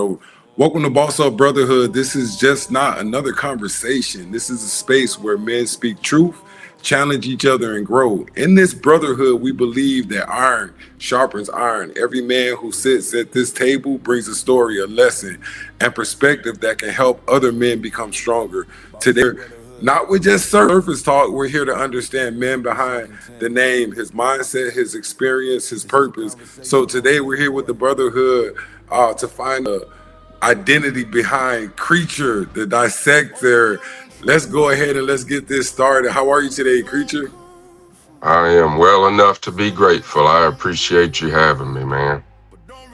So, welcome to BossUp Brotherhood. This is just not another conversation. This is a space where men speak truth, challenge each other, and grow. In this brotherhood, we believe that iron sharpens iron. Every man who sits at this table brings a story, a lesson, and perspective that can help other men become stronger. Today, not with just surface talk, we're here to understand men behind the name, his mindset, his experience, his purpose. So today we're here with the brotherhood to find the identity behind Creature, the Dissector. Let's go ahead and let's get this started. How are you today, Creature? I am well enough to be grateful. I appreciate you having me, man.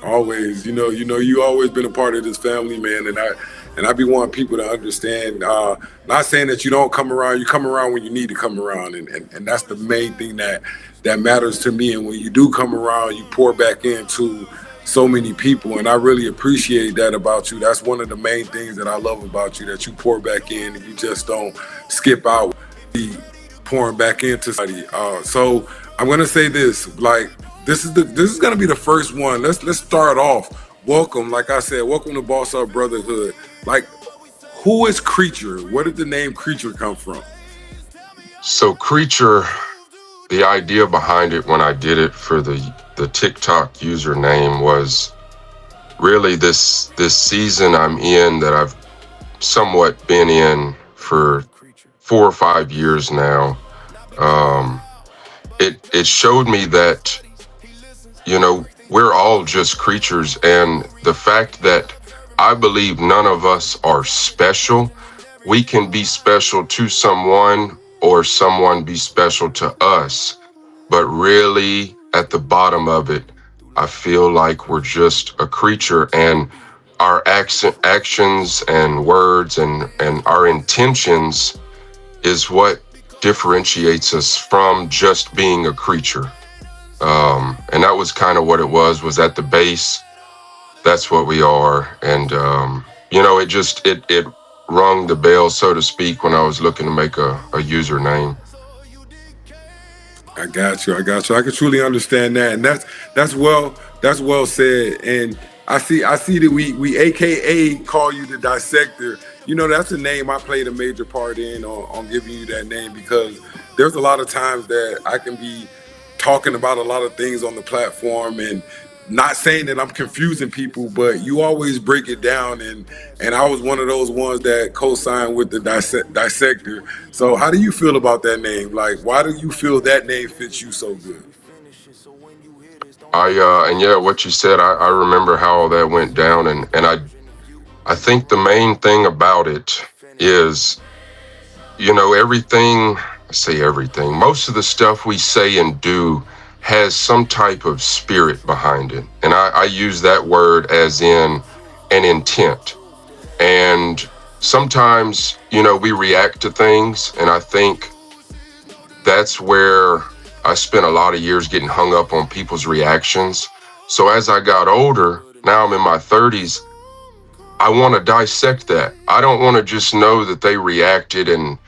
Always, you always been a part of this family, man, and I be wanting people to understand. Not saying that you don't come around, you come around when you need to come around, and that's the main thing that matters to me. And when you do come around, you pour back into so many people, and I really appreciate that about you. That's one of the main things that I love about you, that you pour back in and you just don't skip out. Be pouring back into somebody. So I'm gonna say this, like this is gonna be the first one. Let's start off. Welcome, like I said, welcome to Boss Up Brotherhood. Like, who is Creature? Where did the name Creature come from? So, Creature, the idea behind it when I did it for the TikTok username was really this season I'm in that I've somewhat been in for 4 or 5 years now. It showed me that, we're all just creatures, and the fact that I believe none of us are special. We can be special to someone or someone be special to us, but really at the bottom of it, I feel like we're just a creature, and our actions and words and our intentions is what differentiates us from just being a creature. And that was kind of what it was at the base. That's what we are. And, it rung the bell, so to speak, when I was looking to make a username. I got you. I can truly understand that, and that's well said. And I see that we AKA call you the Dissector. That's a name I played a major part in on giving you that name, because there's a lot of times that I can be talking about a lot of things on the platform, and not saying that I'm confusing people, but you always break it down, and I was one of those ones that co-signed with the Dissector. So how do you feel about that name? Like, why do you feel that name fits you so good? And yeah, what you said, I remember how all that went down, and I think the main thing about it is, everything, I say everything, most of the stuff we say and do has some type of spirit behind it. And I use that word as in an intent. And sometimes, we react to things, and I think that's where I spent a lot of years getting hung up on people's reactions. So as I got older, now I'm in my 30s, I want to dissect that. I don't want to just know that they reacted and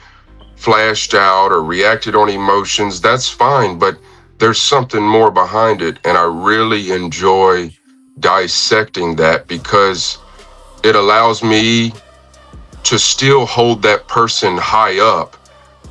flashed out or reacted on emotions. That's fine, but there's something more behind it. And I really enjoy dissecting that, because it allows me to still hold that person high up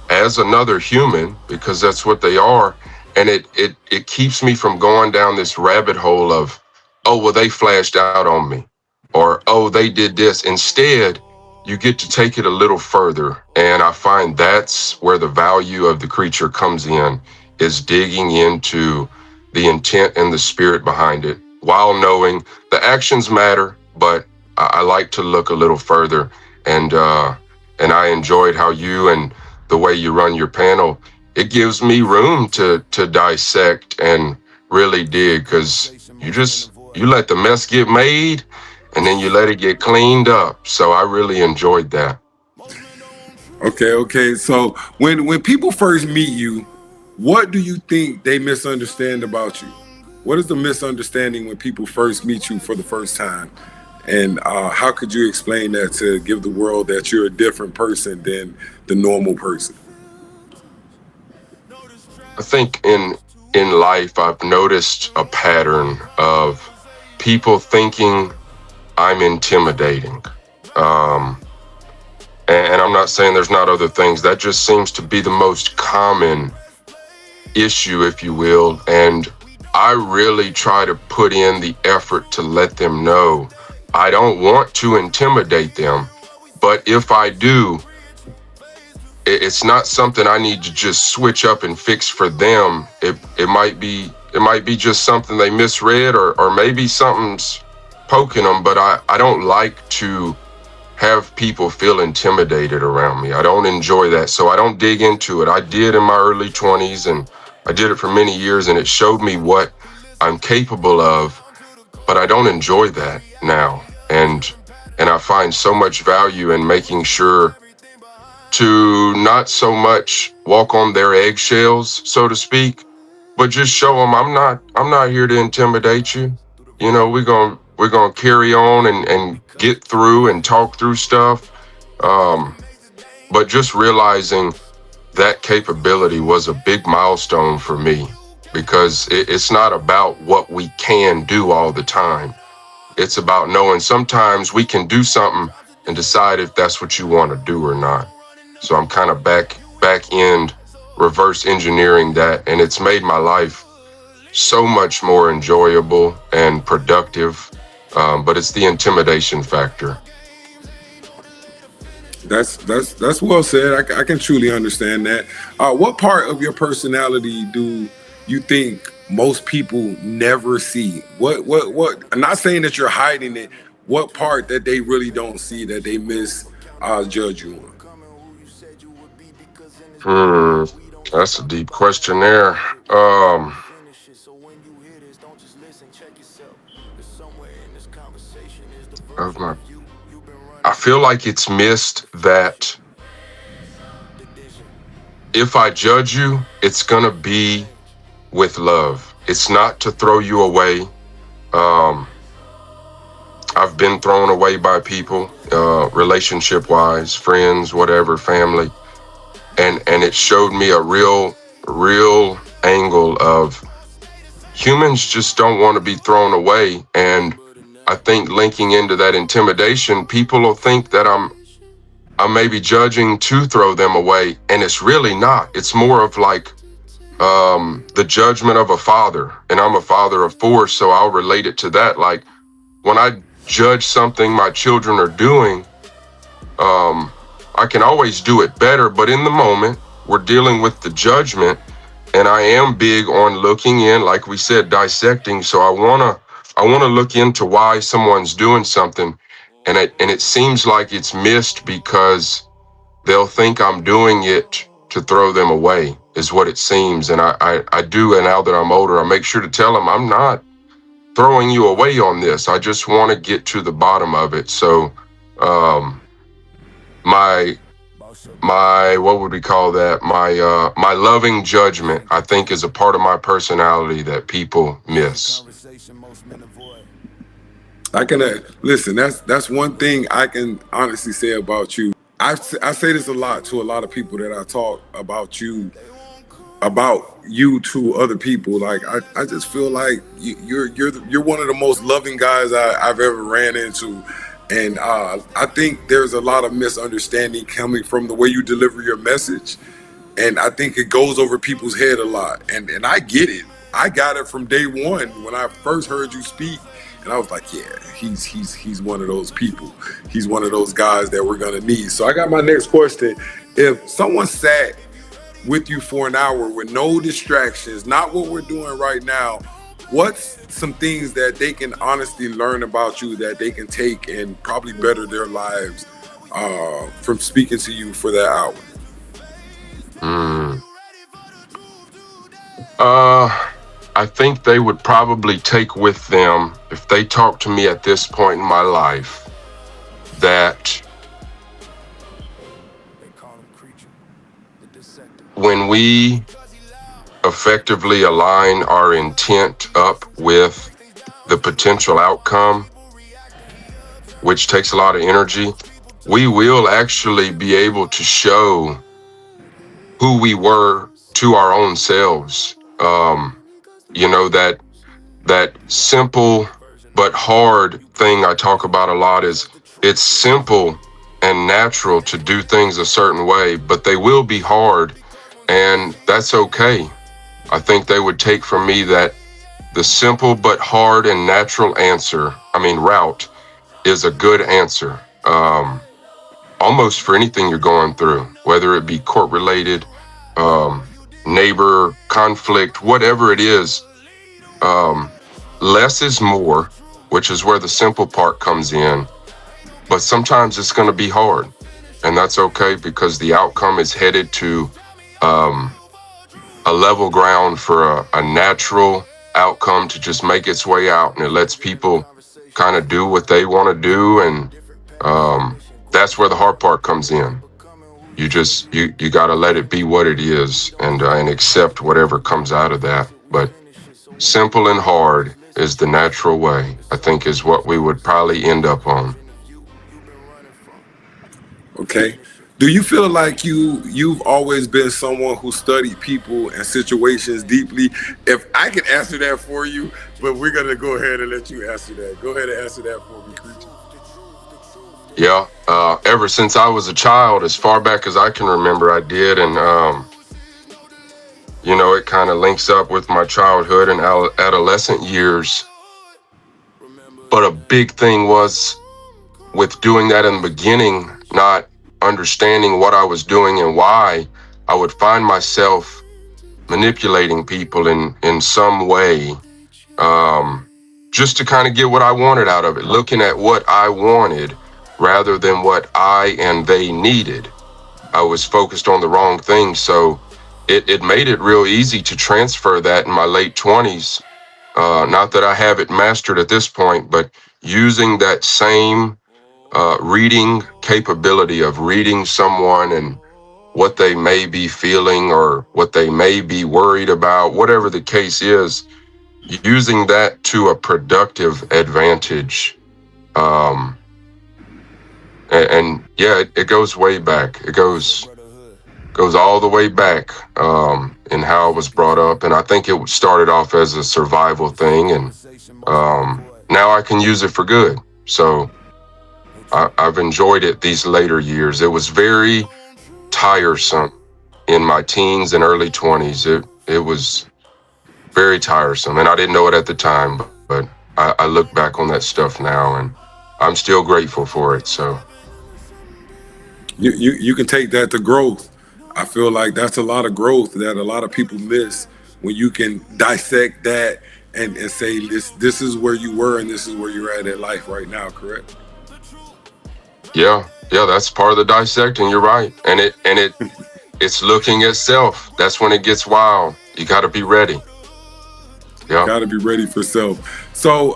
as another human, because that's what they are. And it keeps me from going down this rabbit hole of, oh, well, they flashed out on me, or, oh, they did this. Instead, you get to take it a little further. And I find that's where the value of the Creature comes in, is digging into the intent and the spirit behind it, while knowing the actions matter, but I like to look a little further. And I enjoyed how you and the way you run your panel, it gives me room to dissect and really dig, because you let the mess get made, and then you let it get cleaned up. So I really enjoyed that. Okay. So when people first meet you, what do you think they misunderstand about you? What is the misunderstanding when people first meet you for the first time? And how could you explain that to give the world that you're a different person than the normal person? I think in life, I've noticed a pattern of people thinking I'm intimidating. Um, and I'm not saying there's not other things. That just seems to be the most common issue, if you will. And I really try to put in the effort to let them know I don't want to intimidate them. But if I do, it's not something I need to just switch up and fix for them. It might be just something they misread, or maybe something's poking them, but I don't like to have people feel intimidated around me. I don't enjoy that. So I don't dig into it. I did in my early 20s, and I did it for many years, and it showed me what I'm capable of, but I don't enjoy that now. And I find so much value in making sure to not so much walk on their eggshells, so to speak, but just show them I'm not here to intimidate you. You know, we're gonna carry on and get through and talk through stuff. Um, but just realizing that capability was a big milestone for me, because it's not about what we can do all the time. It's about knowing sometimes we can do something and decide if that's what you want to do or not. So I'm kind of back end reverse engineering that, and it's made my life so much more enjoyable and productive. But it's the intimidation factor. That's well said. I can truly understand that. What part of your personality do you think most people never see? What? I'm not saying that you're hiding it. What part that they really don't see that they miss judge you on? Hmm, that's a deep question there. Of my, I feel like it's missed that if I judge you, it's gonna be with love. It's not to throw you away. Um, I've been thrown away by people, relationship wise, friends, whatever, family, and it showed me a real angle of humans just don't want to be thrown away. And I think linking into that intimidation, people will think that I'm maybe judging to throw them away, and it's really not. It's more of like the judgment of a father, and I'm a father of four, so I'll relate it to that. Like when I judge something my children are doing, um, I can always do it better, but in the moment, we're dealing with the judgment, and I am big on looking in, like we said, dissecting. So I wanna look into why someone's doing something, and it seems like it's missed because they'll think I'm doing it to throw them away, is what it seems. And I do, and now that I'm older, I make sure to tell them I'm not throwing you away on this. I just want to get to the bottom of it. So um, my what would we call that? My loving judgment, I think, is a part of my personality that people miss. I can listen. That's one thing I can honestly say about you. I say this a lot to a lot of people that I talk about you to other people. Like I just feel like you're one of the most loving guys I've ever ran into, and I think there's a lot of misunderstanding coming from the way you deliver your message, and I think it goes over people's head a lot. And I get it. I got it from day one when I first heard you speak, and I was like, yeah, he's one of those people. He's one of those guys that we're gonna need. So I got my next question. If someone sat with you for an hour with no distractions, not what we're doing right now, what's some things that they can honestly learn about you that they can take and probably better their lives from speaking to you for that hour? Mm. Uh, I think they would probably take with them, if they talk to me at this point in my life, that when we effectively align our intent up with the potential outcome, which takes a lot of energy, we will actually be able to show who we were to our own selves. You know, that simple but hard thing I talk about a lot is it's simple and natural to do things a certain way, but they will be hard, and that's okay. I think they would take from me that the simple but hard and natural route is a good answer. Almost for anything you're going through, whether it be court related, um, neighbor conflict, whatever it is. Um, Less is more, which is where the simple part comes in. But sometimes it's going to be hard, and that's okay because the outcome is headed to um, a level ground for a natural outcome to just make its way out, and it lets people kind of do what they want to do, and that's where the hard part comes in. You got to let it be what it is, and accept whatever comes out of that. But simple and hard is the natural way, I think, is what we would probably end up on. Okay. Do you feel like you've always been someone who studied people and situations deeply? If I can answer that for you, but we're gonna go ahead and let you answer that. Go ahead and answer that for me, creature. Yeah, ever since I was a child, as far back as I can remember, I did, and it kind of links up with my childhood and adolescent years. But a big thing was with doing that in the beginning, not understanding what I was doing and why, I would find myself manipulating people in some way, just to kind of get what I wanted out of it, looking at what I wanted rather than what I and they needed. I was focused on the wrong thing. So it made it real easy to transfer that in my late 20s. Not that I have it mastered at this point, but using that same reading capability of reading someone and what they may be feeling or what they may be worried about, whatever the case is, using that to a productive advantage. Um, and yeah, it goes way back. It goes all the way back in how I was brought up. And I think it started off as a survival thing, and now I can use it for good. So I've enjoyed it these later years. It was very tiresome in my teens and early 20s. It was very tiresome, and I didn't know it at the time, but I look back on that stuff now, and I'm still grateful for it. So You can take that to growth. I feel like that's a lot of growth that a lot of people miss when you can dissect that and say this is where you were and this is where you're at in life right now, correct? yeah, that's part of the dissecting. You're right, it's looking at self. That's when it gets wild. You got to be ready. Yeah. Got to be ready for self. So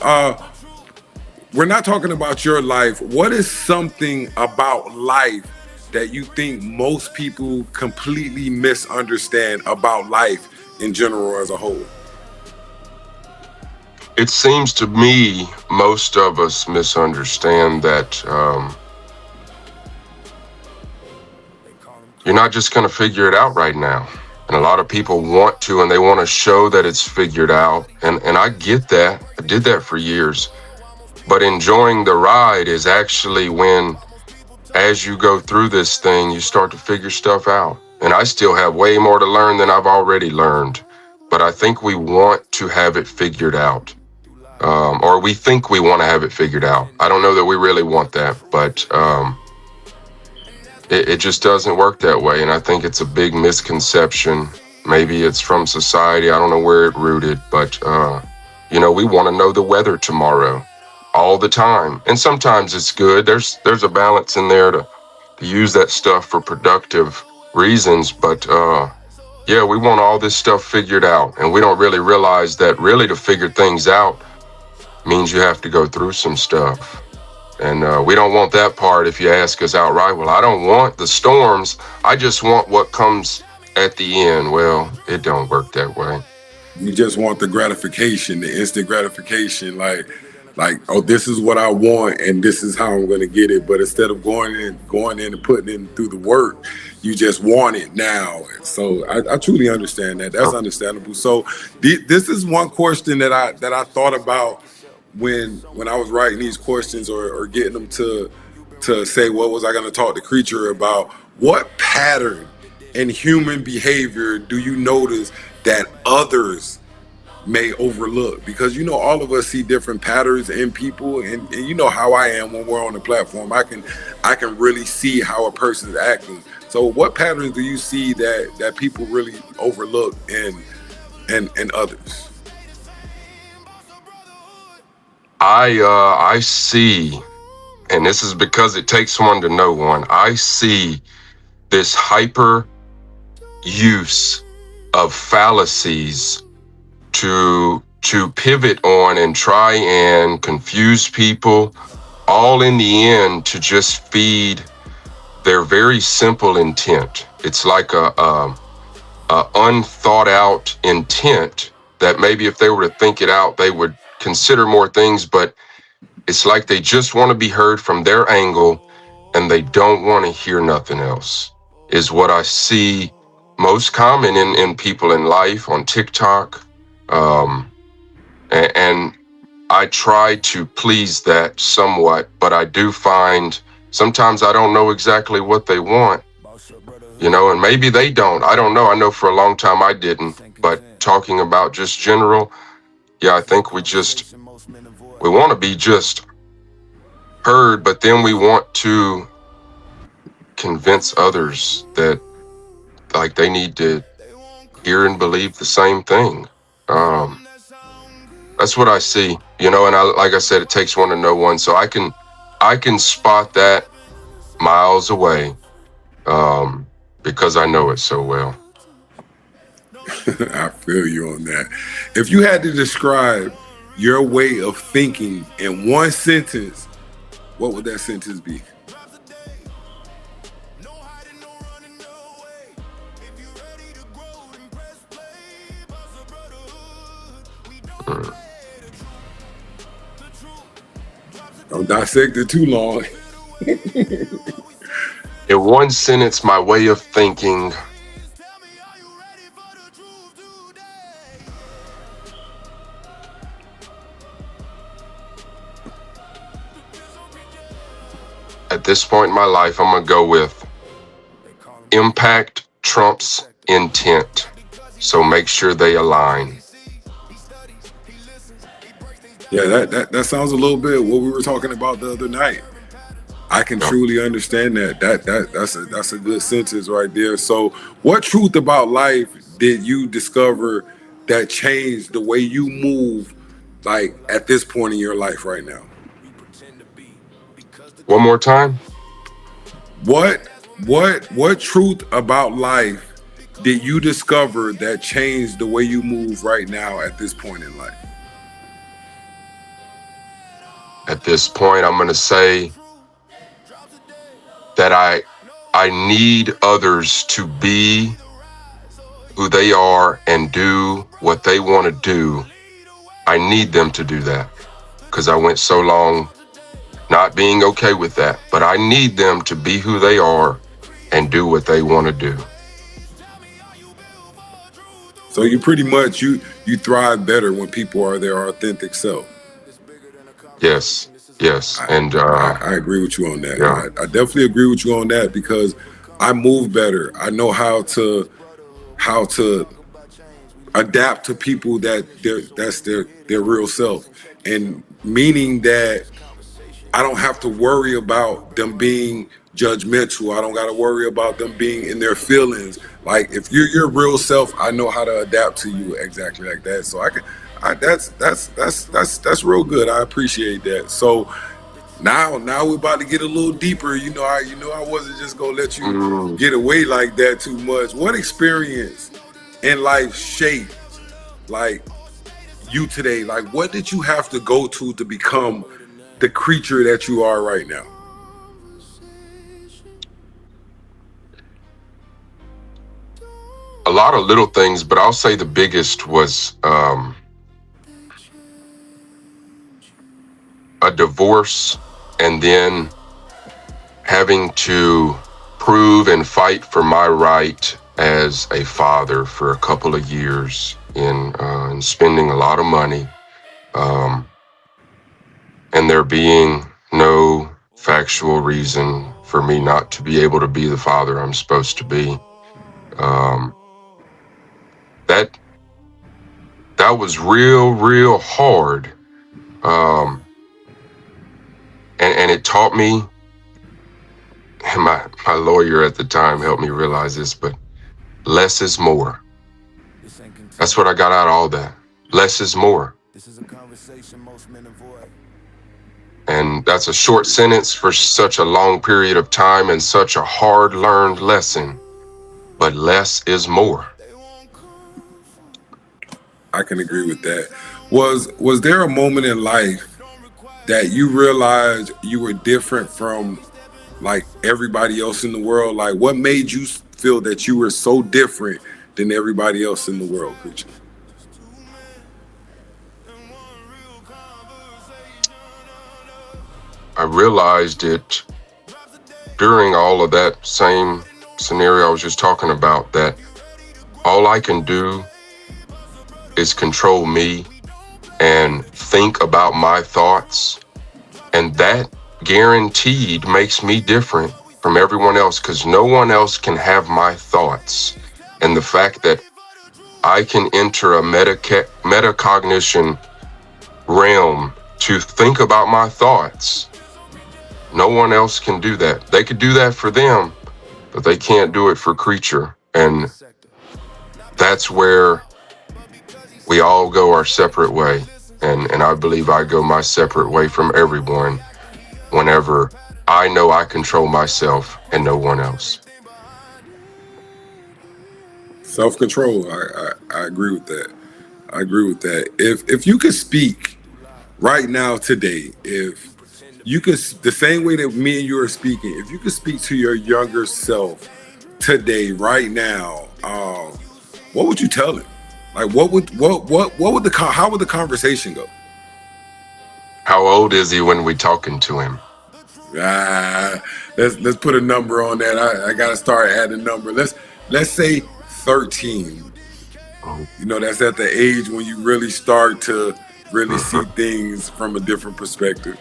we're not talking about your life. What is something about life that you think most people completely misunderstand about life in general as a whole? It seems to me most of us misunderstand that you're not just going to figure it out right now. And a lot of people want to, and they want to show that it's figured out. And I get that. I did that for years. But enjoying the ride is actually when, as you go through this thing, you start to figure stuff out. And I still have way more to learn than I've already learned. But I think we want to have it figured out. Or we think we want to have it figured out. I don't know that we really want that, but it just doesn't work that way. And I think it's a big misconception. Maybe it's from society. I don't know where it rooted, but we want to know the weather tomorrow all the time. And sometimes it's good. There's a balance in there to use that stuff for productive reasons. But yeah, we want all this stuff figured out. And we don't really realize that really to figure things out means you have to go through some stuff. And we don't want that part if you ask us outright. Well, I don't want the storms. I just want what comes at the end. Well, it don't work that way. You just want the gratification, the instant gratification, oh, this is what I want and this is how I'm going to get it. But instead of going in and putting in through the work, you just want it now. So I truly understand that. That's understandable. So this is one question that I thought about when I was writing these questions or getting them to say what was I going to talk to Creature about, what pattern in human behavior do you notice that others may overlook? Because all of us see different patterns in people, and you know how I am when we're on the platform. I can really see how a person is acting. So what patterns do you see that people really overlook in others? I see, and this is because it takes one to know one. I see this hyper use of fallacies to pivot on and try and confuse people, all in the end to just feed their very simple intent. It's like a unthought out intent that maybe if they were to think it out, they would consider more things, but it's like they just want to be heard from their angle and they don't want to hear nothing else, is what I see most common in people in life on TikTok. And I try to please that somewhat, but I do find sometimes I don't know exactly what they want, and maybe they don't. I don't know. I know for a long time I didn't, but talking about just general, yeah, I think we want to be just heard, but then we want to convince others that like they need to hear and believe the same thing. That's what I see, and like I said, it takes one to know one. So I can spot that miles away, because I know it so well. I feel you on that. If you had to describe your way of thinking in one sentence, what would that sentence be? Don't dissect it too long. In one sentence, my way of thinking. At this point in my life, I'm going to go with impact trumps intent. So make sure they align. Yeah, that sounds a little bit what we were talking about the other night. I can truly understand that. That's a good sentence right there. So, what truth about life did you discover that changed the way you move, like at this point in your life right now? One more time. What truth about life did you discover that changed the way you move right now at this point in life? At this point, I'm going to say that I need others to be who they are and do what they want to do. I need them to do that because I went so long not being okay with that. But I need them to be who they are and do what they want to do. So you pretty much you thrive better when people are their authentic self. Yes. And I agree with you on that. Yeah. I definitely agree with you on that because I move better. I know how to adapt to people that's their real self, and meaning that I don't have to worry about them being judgmental. I don't got to worry about them being in their feelings. Like if you're your real self, I know how to adapt to you exactly like that. So that's real good. I appreciate that. So now we're about to get a little deeper. I wasn't just gonna let you get away like that too much. What experience in life shaped like you today? Like what did you have to go to become the creature that you are right now? A lot of little things, but I'll say the biggest was a divorce, and then having to prove and fight for my right as a father for a couple of years, in spending a lot of money, and there being no factual reason for me not to be able to be the father I'm supposed to be. Um, that was real hard. Um, and it taught me, and my lawyer at the time helped me realize this, but less is more. That's what I got out of all that. Less is more. And that's a short sentence for such a long period of time and such a hard learned lesson. But less is more. I can agree with that. Was there a moment in life that you realized you were different from like everybody else in the world? Like, what made you feel that you were so different than everybody else in the world, preacher? I realized it during all of that same scenario I was just talking about, that all I can do is control me and think about my thoughts. And that guaranteed makes me different from everyone else, because no one else can have my thoughts. And the fact that I can enter a metacognition realm to think about my thoughts, no one else can do that. They could do that for them, but they can't do it for creature. And that's where we all go our separate way. And I believe I go my separate way from everyone whenever I know I control myself and no one else. Self-control. I agree with that. I agree with that. If you could speak right now today, if you could, the same way that me and you are speaking, if you could speak to your younger self today, right now, what would you tell him? Like, what would how would the conversation go? How old is he when we talking to him? Let's put a number on that. I gotta start adding a number. Let's say 13. You know, that's at the age when you really start to really see things from a different perspective.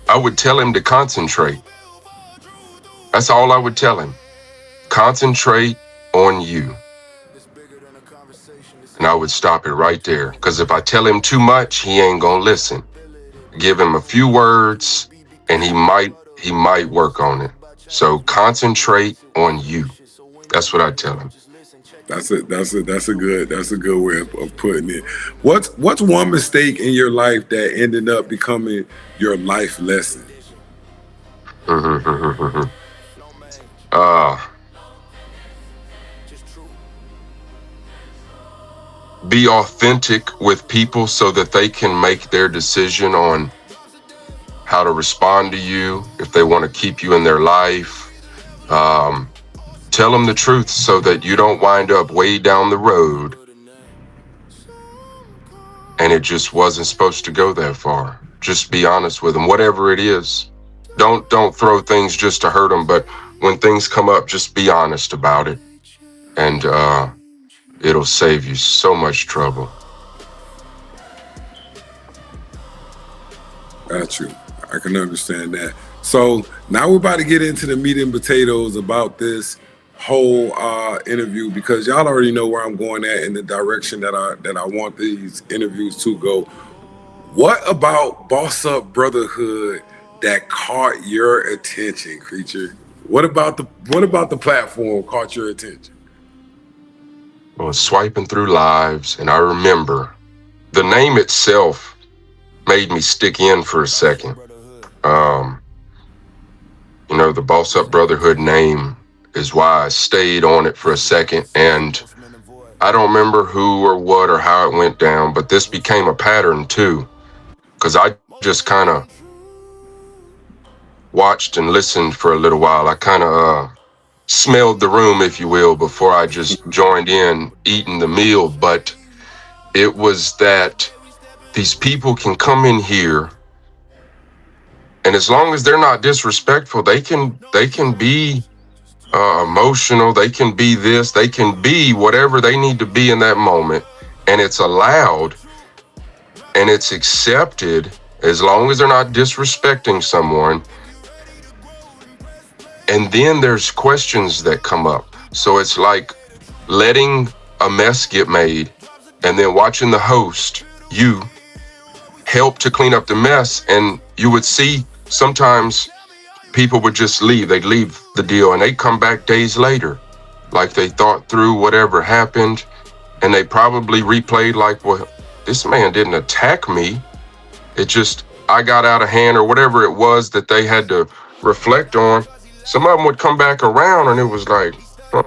I would tell him to concentrate. That's all I would tell him. Concentrate on you. And I would stop it right there. Because if I tell him too much, he ain't gonna listen. Give him a few words and he might work on it. So concentrate on you. That's what I tell him. That's a good way of putting it. What's one mistake in your life that ended up becoming your life lesson? Be authentic with people so that they can make their decision on how to respond to you, if they want to keep you in their life. Tell them the truth so that you don't wind up way down the road and it just wasn't supposed to go that far. Just be honest with them, whatever it is. Don't throw things just to hurt them, but when things come up, just be honest about it. And it'll save you so much trouble. Got you. I can understand that. So now we're about to get into the meat and potatoes about this whole interview, because y'all already know where I'm going at in the direction that I want these interviews to go. What about BossUp Brotherhood that caught your attention, creature? What about the platform caught your attention? I was swiping through lives, and I remember the name itself made me stick in for a second. You know, the BossUp Brotherhood name is why I stayed on it for a second. And I don't remember who or what or how it went down, but this became a pattern too, because I just kind of watched and listened for a little while. I kind of smelled the room, if you will, before I just joined in eating the meal. But it was that these people can come in here, and as long as they're not disrespectful, they can be emotional. They can be this. They can be whatever they need to be in that moment. And it's allowed and it's accepted as long as they're not disrespecting someone. And then there's questions that come up. So it's like letting a mess get made and then watching the host, you, help to clean up the mess. And you would see sometimes people would just leave. They'd leave the deal and they'd come back days later, like they thought through whatever happened. And they probably replayed like, well, this man didn't attack me. It just, I got out of hand or whatever it was that they had to reflect on. Some of them would come back around and it was like, huh,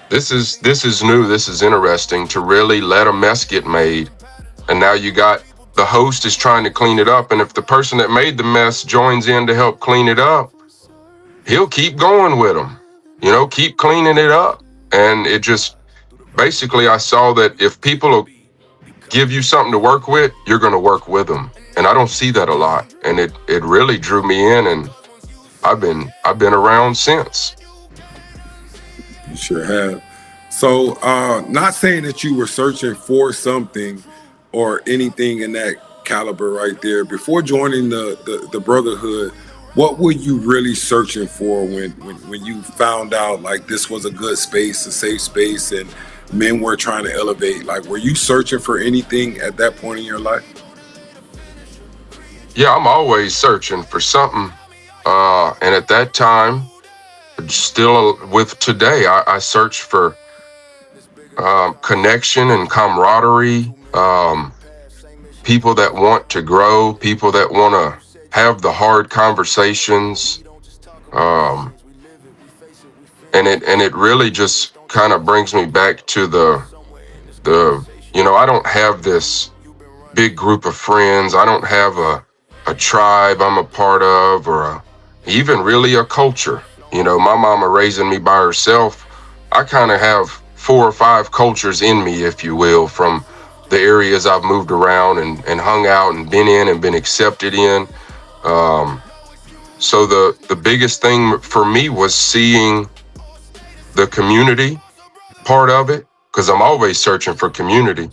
this is new. This is interesting to really let a mess get made. And now you got the host is trying to clean it up. And if the person that made the mess joins in to help clean it up, he'll keep going with them, keep cleaning it up. And it just, basically I saw that if people will give you something to work with, you're going to work with them. And I don't see that a lot. And it really drew me in, and I've been around since. You sure have. So, not saying that you were searching for something or anything in that caliber right there before joining the Brotherhood. What were you really searching for when you found out like this was a good space, a safe space, and men were trying to elevate? Like, were you searching for anything at that point in your life? Yeah, I'm always searching for something. And at that time, still with today, I search for connection and camaraderie, people that want to grow, people that want to have the hard conversations. And it really just kind of brings me back to the I don't have this big group of friends. I don't have a tribe I'm a part of, or even really a culture. My mama raising me by herself, I kind of have 4 or 5 cultures in me, if you will, from the areas I've moved around and hung out and been in and been accepted in. So the biggest thing for me was seeing the community part of it, because I'm always searching for community.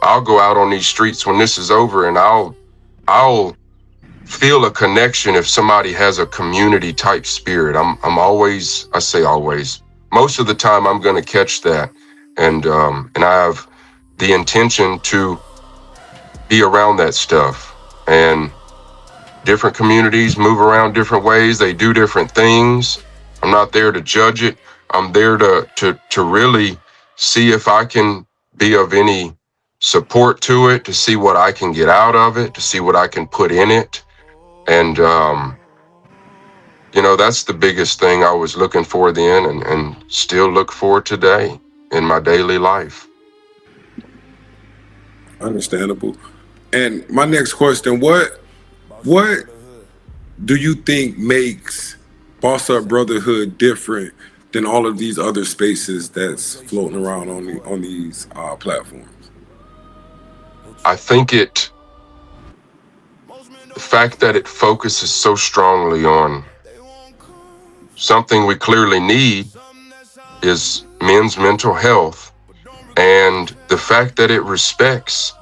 I'll go out on these streets when this is over and I'll feel a connection if somebody has a community type spirit. I'm always, I say always, most of the time I'm going to catch that. And I have the intention to be around that stuff. And different communities move around different ways. They do different things. I'm not there to judge it. I'm there to really see if I can be of any support to it, to see what I can get out of it, to see what I can put in it. And, that's the biggest thing I was looking for then and still look for today in my daily life. Understandable. And my next question, what do you think makes BossUp Brotherhood different than all of these other spaces that's floating around on these platforms? I think the fact that it focuses so strongly on something we clearly need is men's mental health, and the fact that it respects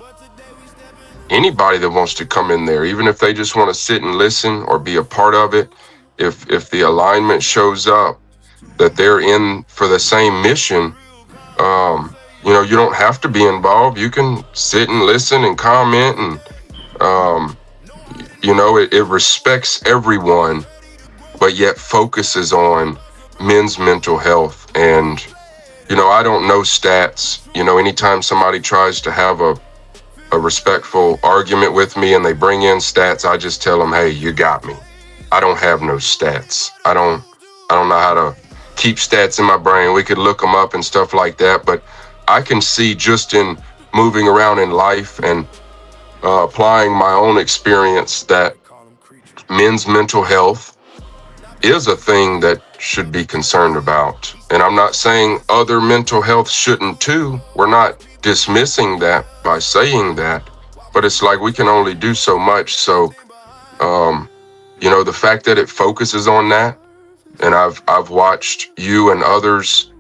anybody that wants to come in there, even if they just want to sit and listen or be a part of it. If the alignment shows up that they're in for the same mission, you don't have to be involved. You can sit and listen and comment, and it respects everyone, but yet focuses on men's mental health. And I don't know stats. Anytime somebody tries to have a respectful argument with me and they bring in stats, I just tell them, hey, you got me. I don't have no stats. I don't know how to keep stats in my brain. We could look them up and stuff like that, but I can see just in moving around in life and applying my own experience that men's mental health is a thing that should be concerned about. And I'm not saying other mental health shouldn't too. We're not dismissing that by saying that, but it's like we can only do so much. So, the fact that it focuses on that And I've watched you and others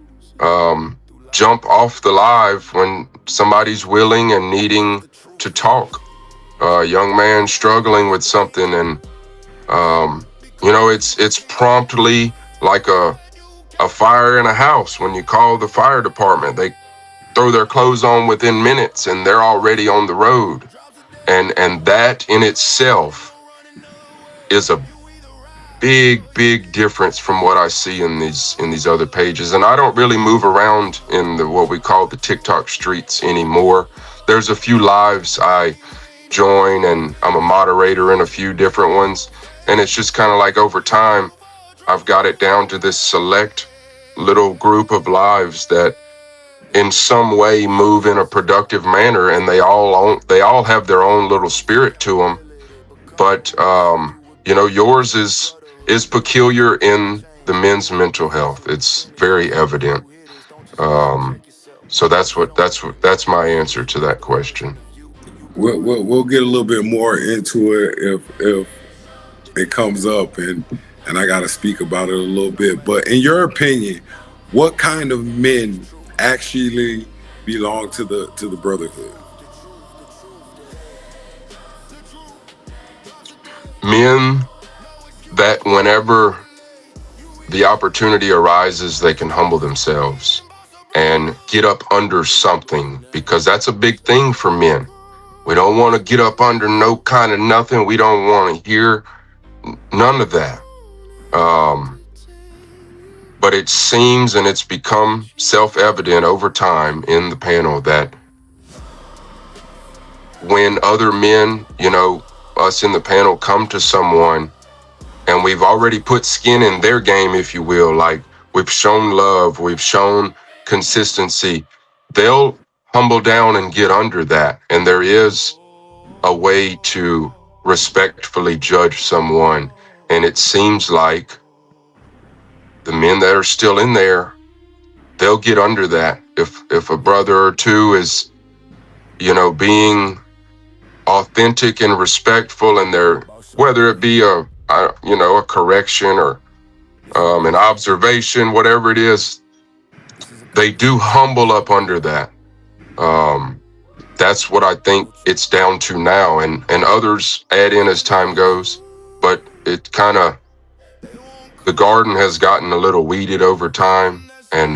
jump off the live when somebody's willing and needing to talk. Young man struggling with something, and it's promptly like a fire in a house. When you call the fire department, they throw their clothes on within minutes and they're already on the road. And that in itself is a big difference from what I see in these other pages. And I don't really move around in the what we call the TikTok streets anymore. There's a few lives I join, and I'm a moderator in a few different ones, and it's just kind of like over time I've got it down to this select little group of lives that in some way move in a productive manner, and they all have their own little spirit to them. But yours is peculiar in the men's mental health. It's very evident. So that's my answer to that question. We'll get a little bit more into it if it comes up, and I got to speak about it a little bit. But in your opinion, what kind of men actually belong to the brotherhood? Men that whenever the opportunity arises, they can humble themselves and get up under something, because that's a big thing for men. We don't want to get up under no kind of nothing. We don't want to hear none of that. But it seems, and it's become self-evident over time in the panel, that when other men, us in the panel, come to someone and we've already put skin in their game, if you will, like we've shown love, we've shown consistency, they'll humble down and get under that. And there is a way to respectfully judge someone. And it seems like the men that are still in there, they'll get under that. If a brother or two is, being authentic and respectful, and they're, whether it be a correction or an observation, whatever it is, they do humble up under that. That's what I think it's down to now, and others add in as time goes, but it kind of, the garden has gotten a little weeded over time, and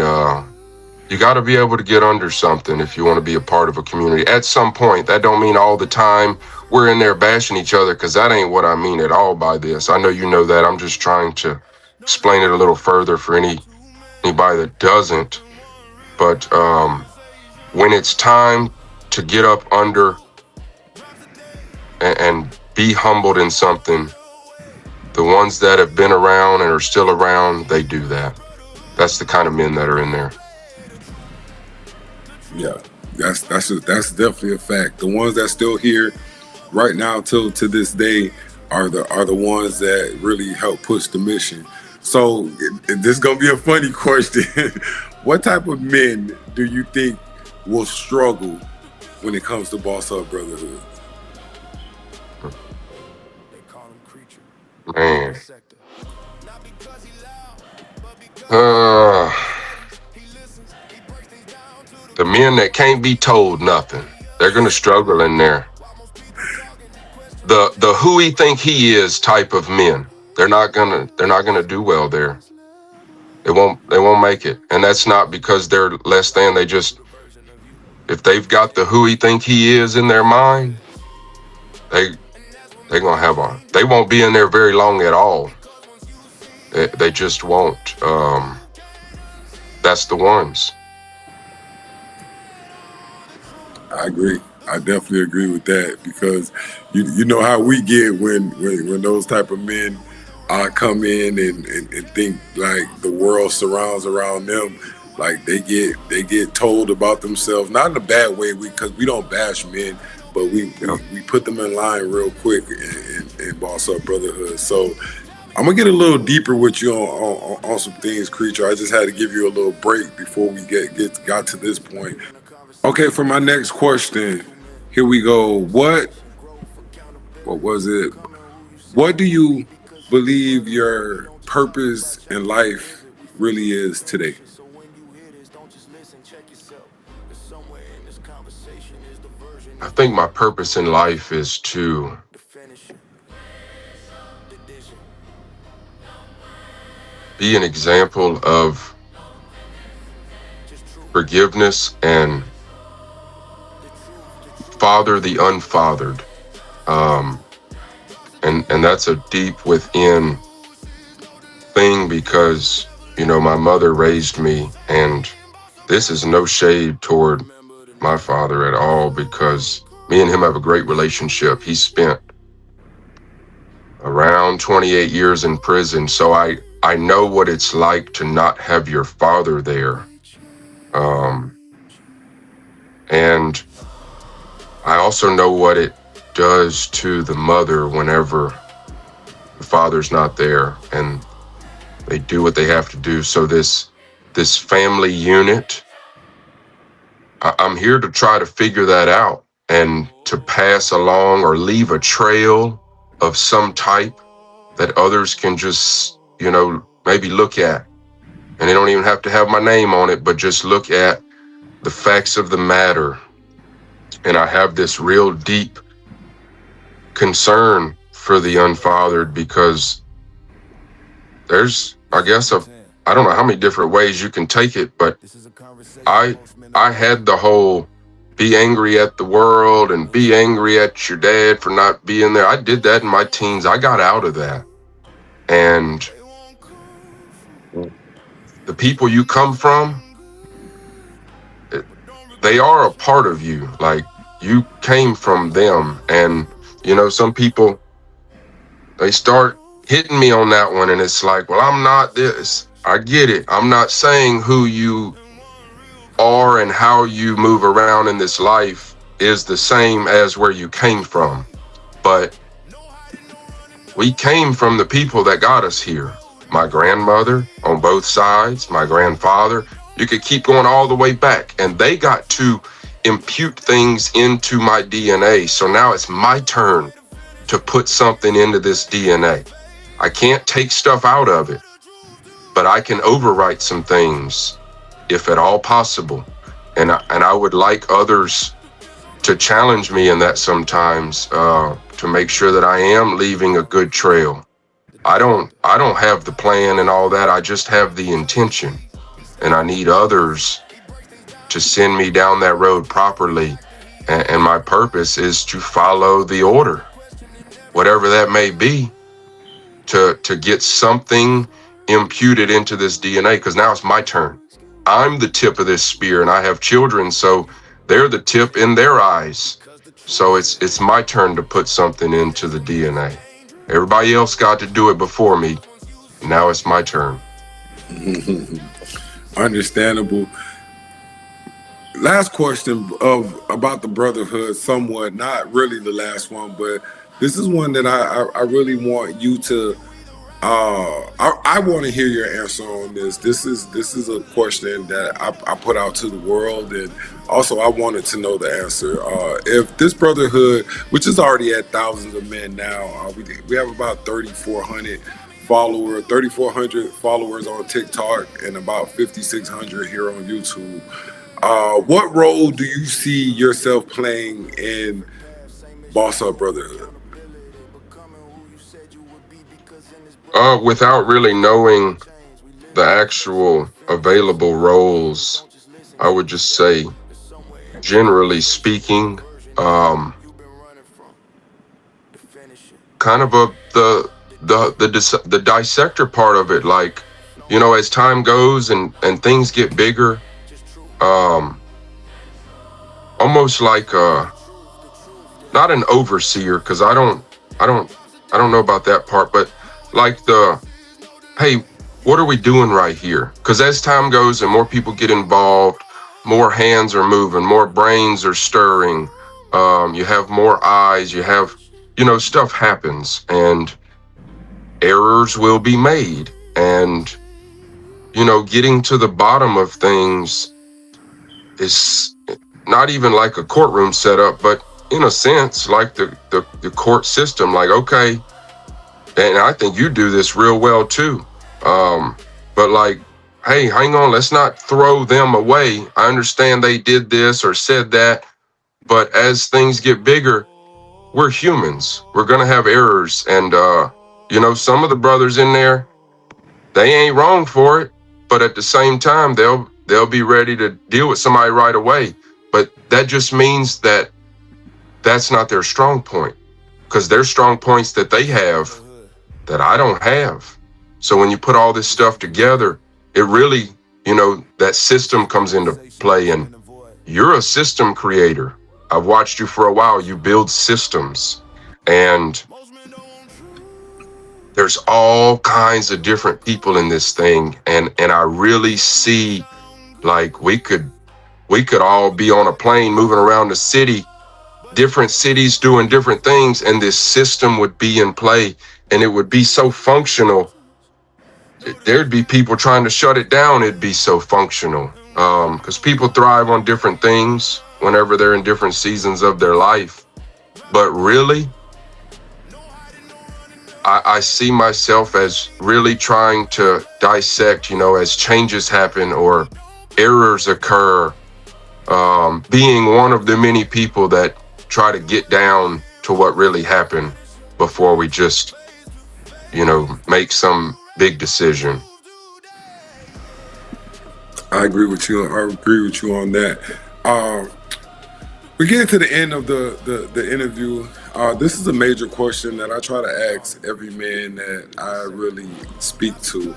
you got to be able to get under something if you want to be a part of a community at some point. That don't mean all the time we're in there bashing each other, because that ain't what I mean at all by this. I know you know that. I'm just trying to explain it a little further for anybody that doesn't. But when it's time to get up under and be humbled in something, the ones that have been around and are still around, they do that. That's the kind of men that are in there. Yeah, that's definitely a fact. The ones that still here right now till to this day are the ones that really help push the mission. So this is gonna be a funny question. What type of men do you think will struggle when it comes to Boss Up Brotherhood? Man. The men that can't be told nothing, they're gonna struggle in there. The who he think he is type of men, they're not gonna do well there. They won't make it. And that's not because they're less than. They just, if they've got the who he think he is in their mind, they're gonna have they won't be in there very long at all. They just won't. That's the ones. I agree. I definitely agree with that, because you know how we get when those type of men come in and think like the world surrounds around them. Like they get told about themselves, not in a bad way, because we don't bash men, but we put them in line real quick in Boss Up Brotherhood. So I'm gonna get a little deeper with you on some things, Creature. I just had to give you a little break before we got to this point. Okay, for my next question, here we go. What was it? What do you believe your purpose in life really is today? I think my purpose in life is to be an example of forgiveness and father the unfathered. And that's a deep within thing because, my mother raised me, and this is no shade toward my father at all because me and him have a great relationship. He spent around 28 years in prison, so I know what it's like to not have your father there. And I also know what it does to the mother whenever the father's not there and they do what they have to do. So this family unit, I'm here to try to figure that out and to pass along or leave a trail of some type that others can just, maybe look at. And they don't even have to have my name on it, but just look at the facts of the matter. And I have this real deep concern for the unfathered because there's, I guess, I don't know how many different ways you can take it, but I had the whole be angry at the world and be angry at your dad for not being there. I did that in my teens. I got out of that. And the people you come from, they are a part of you. Like, you came from them. And, some people, they start hitting me on that one. And it's like, well, I'm not this. I get it. I'm not saying who you are and how you move around in this life is the same as where you came from. But we came from the people that got us here. My grandmother on both sides, my grandfather, you could keep going all the way back. And they got to impute things into my DNA. So now it's my turn to put something into this DNA. I can't take stuff out of it, but I can overwrite some things if at all possible. And I would like others to challenge me in that sometimes, to make sure that I am leaving a good trail. I don't have the plan and all that. I just have the intention, and I need others to send me down that road properly. And my purpose is to follow the order, whatever that may be, to get something imputed into this DNA, because now it's my turn. I'm the tip of this spear, and I have children, so they're the tip in their eyes. So it's my turn to put something into the DNA. Everybody else got to do it before me. Now it's my turn. Understandable. Last question about the brotherhood, somewhat, not really the last one, but this is one that I really want you to. I want to hear your answer on this. This is a question that I put out to the world, and also I wanted to know the answer. If this brotherhood, which is already at thousands of men now, we have about 3,400 followers on TikTok, and about 5,600 here on YouTube. What role do you see yourself playing in BossUp Brotherhood? Without really knowing the actual available roles, I would just say, generally speaking, kind of the dissector part of it. Like, as time goes and things get bigger, almost like not an overseer, because I don't know about that part, but like hey, what are we doing right here? Because as time goes and more people get involved, more hands are moving, more brains are stirring, you have more eyes, you have, stuff happens, and errors will be made. And, getting to the bottom of things is not even like a courtroom setup, but in a sense, like the court system. Like, okay, and I think you do this real well too. But like, hey, hang on, let's not throw them away. I understand they did this or said that, but as things get bigger, we're humans. We're gonna have errors, and some of the brothers in there, they ain't wrong for it, but at the same time, they'll be ready to deal with somebody right away. But that just means that that's not their strong point, because there's strong points that they have that I don't have. So when you put all this stuff together, it really, that system comes into play, and you're a system creator. I've watched you for a while. You build systems, and there's all kinds of different people in this thing. And I really see, like, we could all be on a plane moving around the city, different cities doing different things, and this system would be in play, and it would be so functional. There'd be people trying to shut it down. It'd be so functional, because people thrive on different things whenever they're in different seasons of their life. But really, I see myself as really trying to dissect, as changes happen or errors occur, being one of the many people that try to get down to what really happened before we just, make some big decision. I agree with you. I agree with you on that. We're getting to the end of the interview. This is a major question that I try to ask every man that I really speak to.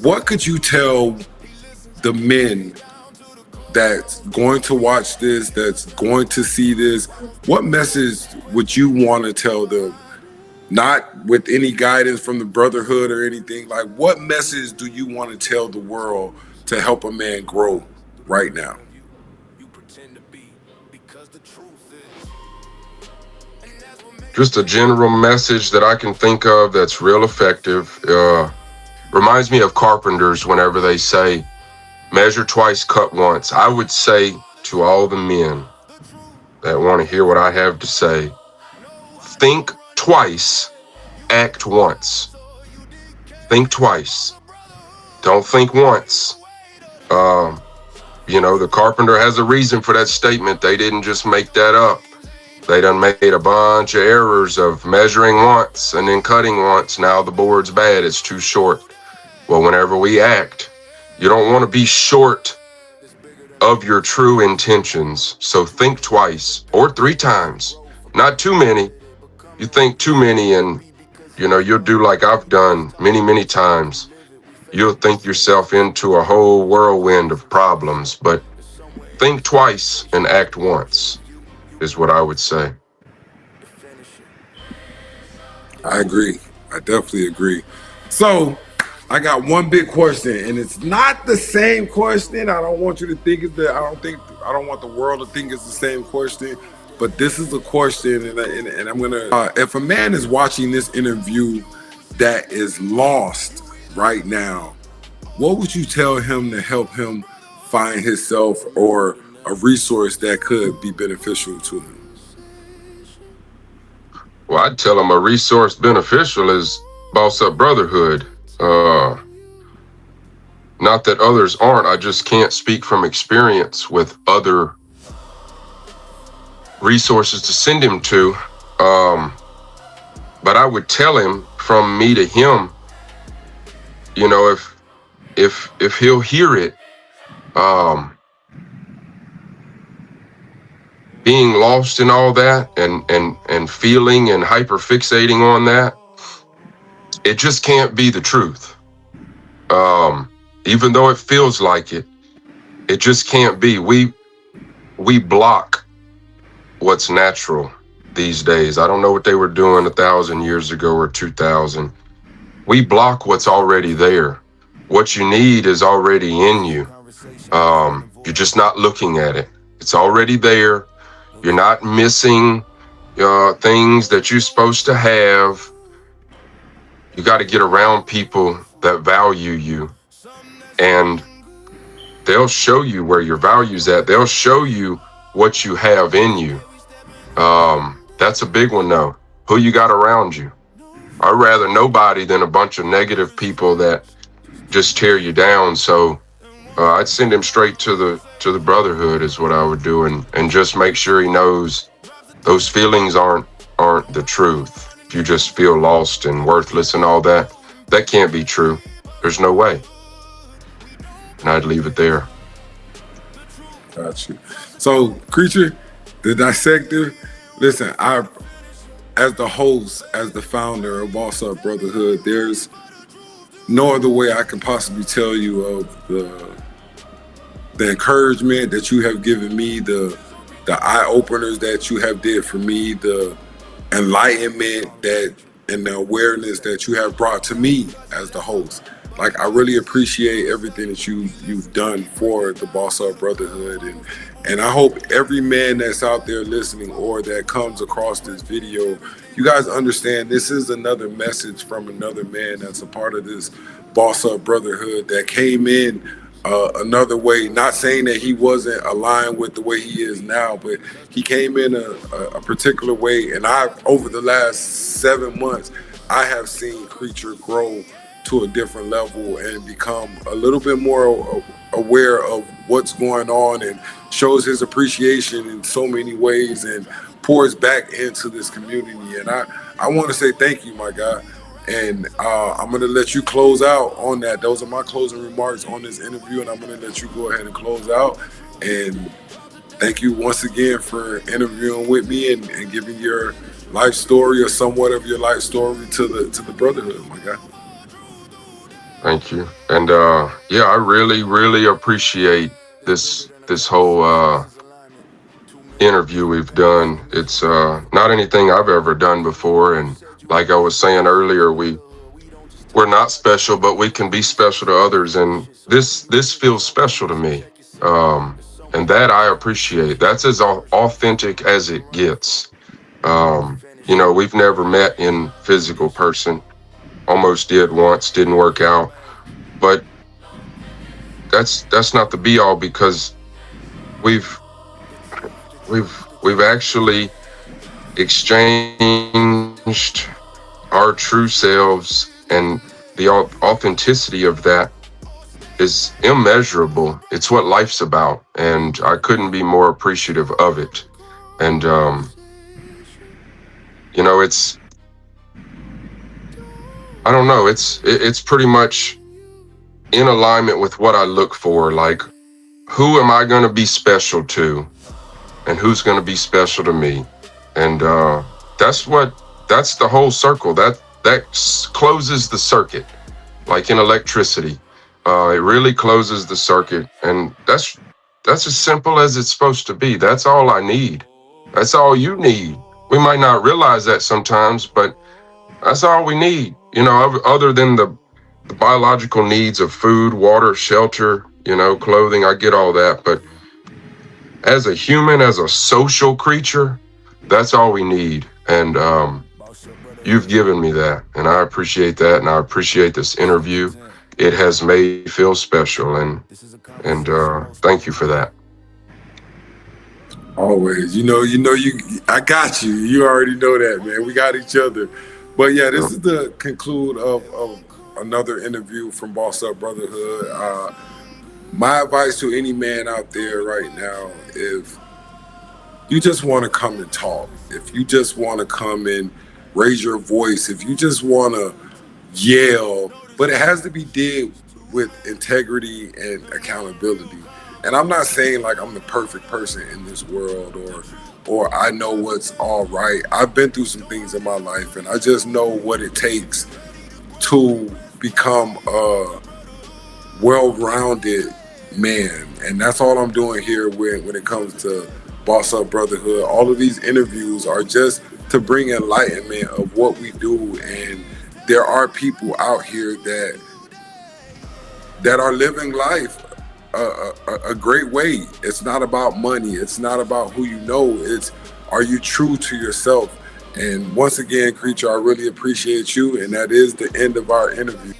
What could you tell the men that's going to watch this, that's going to see this? What message would you want to tell them? Not with any guidance from the Brotherhood or anything. Like, what message do you want to tell the world to help a man grow right now? Just a general message that I can think of that's real effective. Reminds me of carpenters whenever they say, measure twice, cut once. I would say to all the men that want to hear what I have to say, think twice, act once. Think twice. Don't think once. The carpenter has a reason for that statement. They didn't just make that up. They done made a bunch of errors of measuring once and then cutting once. Now the board's bad. It's too short. Well, whenever we act, you don't want to be short of your true intentions. So think twice or 3 times. Not too many. You think too many and, you'll do like I've done many, many times. You'll think yourself into a whole whirlwind of problems. But think twice and act once is what I would say. I agree. I definitely agree. So I got one big question, and it's not the same question. I don't want you to think it's I don't want the world to think it's the same question. But this is a question, and I'm gonna. If a man is watching this interview that is lost right now, what would you tell him to help him find himself, or a resource that could be beneficial to him? Well, I'd tell him a resource beneficial is BossUp BrotherHood. Not that others aren't. I just can't speak from experience with other resources to send him to. But I would tell him from me to him, if he'll hear it, being lost in all that and feeling and hyper fixating on that, it just can't be the truth. Even though it feels like it, it just can't be. We block what's natural these days. I don't know what they were doing 1,000 years ago or 2,000. We block what's already there. What you need is already in you. You're just not looking at it. It's already there. You're not missing things that you're supposed to have. You got to get around people that value you, and they'll show you where your value's at. They'll show you what you have in you. That's a big one, though. Who you got around you. I'd rather nobody than a bunch of negative people that just tear you down. So I'd send him straight to the Brotherhood is what I would do, and just make sure he knows those feelings aren't the truth. If you just feel lost and worthless and all that, that can't be true. There's no way. And I'd leave it there. Got you. So, Creature, the Dissector, listen, as the host, as the founder of BossUp Brotherhood, there's no other way I can possibly tell you of the encouragement that you have given me, the eye openers that you have did for me, the enlightenment that and the awareness that you have brought to me as the host. Like, I really appreciate everything that you've done for the BossUp Brotherhood, and I hope every man that's out there listening or that comes across this video, you guys understand this is another message from another man that's a part of this BossUp Brotherhood that came in another way. Not saying that he wasn't aligned with the way he is now, but he came in a particular way. And over the last 7 months, I have seen Creature grow to a different level and become a little bit more aware of what's going on, and shows his appreciation in so many ways and pours back into this community. And I want to say thank you, my guy. And I'm going to let you close out on that. Those are my closing remarks on this interview, and I'm going to let you go ahead and close out. And thank you once again for interviewing with me and giving your life story, or somewhat of your life story, to the Brotherhood, my guy. Thank you. And yeah, I really, really appreciate this whole interview we've done. It's not anything I've ever done before, and like I was saying earlier, we're not special, but we can be special to others, and this feels special to me, and that I appreciate. That's as authentic as it gets. We've never met in physical person. Almost did once, didn't work out, but that's not the be all, because we've actually exchanged our true selves, and the authenticity of that is immeasurable. It's what life's about, and I couldn't be more appreciative of it. And it's, I don't know, it's pretty much in alignment with what I look for. Like, who am I going to be special to, and who's going to be special to me? And that's the whole circle. That closes the circuit, like in electricity. It really closes the circuit, and that's as simple as it's supposed to be. That's all I need. That's all you need. We might not realize that sometimes, but that's all we need. Other than the biological needs of food, water, shelter, clothing. I get all that, but as a human, as a social creature, that's all we need. And you've given me that, and I appreciate that, and I appreciate this interview. It has made me feel special, and thank you for that. Always, I got you. You already know that, man. We got each other. But yeah, this is the conclude of another interview from BossUp Brotherhood. My advice to any man out there right now: if you just want to come and talk, if you just want to come and raise your voice, if you just want to yell, but it has to be did with integrity and accountability. And I'm not saying like I'm the perfect person in this world, or I know what's all right. I've been through some things in my life, and I just know what it takes to become a well-rounded man. And that's all I'm doing here when it comes to BossUp Brotherhood. All of these interviews are just to bring enlightenment of what we do, and there are people out here that are living life a great way. It's not about money. It's not about who you know. It's, are you true to yourself? And once again, Creature, I really appreciate you, and that is the end of our interview.